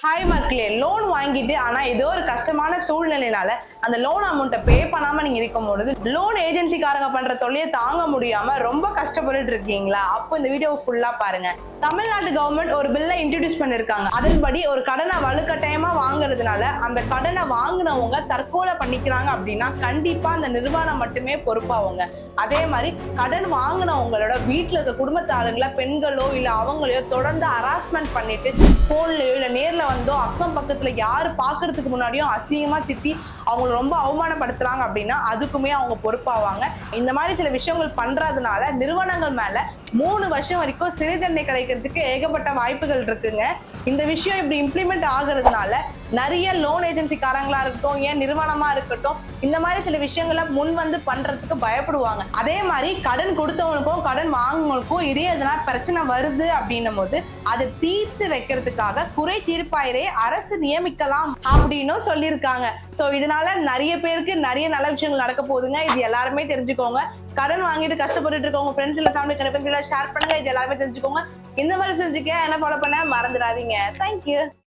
Hi மக்களே, loan வாங்கிட்டு ஆனா ஏதோ ஒரு கஷ்டமான சூழ்நிலையினால அந்த லோன் அமௌண்ட்டை பே பண்ணாம நீங்க இருக்கும் பொழுது லோன் ஏஜென்சிக்காரங்க பண்ற தொல்லையை தாங்க முடியாம ரொம்ப கஷ்டப்பட்டுட்டு இருக்கீங்களா? அப்போ இந்த வீடியோ ஃபுல்லா பாருங்க. தமிழ்நாடு கவர்மெண்ட் ஒரு பில்லை இன்ட்ரடியூஸ் பண்ணிருக்காங்க. அதன்படி ஒரு கடனை வலுக்கட்டாயமா வாங்குறதுனால அந்த கடனை வாங்கினவங்க தற்கொலை பண்ணிக்கிறாங்க அப்படின்னா கண்டிப்பா அந்த நிறுவனம் மட்டுமே பொறுப்பாவங்க. அதே மாதிரி கடன் வாங்கினவங்களோட வீட்டுல இருக்க குடும்பத்து ஆளுங்களை பெண்களோ இல்ல அவங்களையோ தொடர்ந்து ஹராஸ்மெண்ட் பண்ணிட்டு போன்லயோ இல்ல நேர்ல வந்தோ அக்கம் பக்கத்துல யாரு பாக்குறதுக்கு முன்னாடியும் அசிங்கமா திட்டி அவங்களை ரொம்ப அவமானப்படுத்துறாங்க அப்படின்னா அதுக்குமே அவங்க பொறுப்பாவாங்க. இந்த மாதிரி சில விஷயங்கள் பண்றதுனால நிறுவனங்கள் மேல 3 வருஷம் வரைக்கும் சிறை தண்டனை கிடைக்கிறதுக்கு ஏகப்பட்ட வாய்ப்புகள் இருக்குங்க. இந்த விஷயம் இப்படி இம்ப்ளிமெண்ட் ஆகுறதுனால நிறைய லோன் ஏஜென்சிக்காரங்களா இருக்கட்டும், ஏன் நிறுவனமா இருக்கட்டும், இந்த மாதிரி சில விஷயங்களை முன் வந்து பண்றதுக்கு பயப்படுவாங்க. அதே மாதிரி கடன் கொடுத்தவங்களுக்கும் கடன் வாங்குவங்களுக்கும் இடையே எதனா பிரச்சனை வருது அப்படின்னும் போது அதை தீர்த்து வைக்கிறதுக்காக குறை தீர்ப்பாயரை அரசு நியமிக்கலாம் அப்படின்னு சொல்லியிருக்காங்க. சோ இதனால நிறைய பேருக்கு நிறைய நல்ல விஷயங்கள் நடக்க போகுதுங்க. இது எல்லாருமே தெரிஞ்சுக்கோங்க. கடன் வாங்கிட்டு கஷ்டப்பட்டு இருக்கவங்க ஃப்ரெண்ட்ஸ் இல்ல ஃபேமிலி கண்டிப்பா ஷேர் பண்ணுங்க. இது எல்லாருமே தெரிஞ்சுக்கோங்க. இந்த மாதிரி தெரிஞ்சுக்க என்ன ஃபாலோ பண்ண மறந்துடாதீங்க. தேங்க்யூ.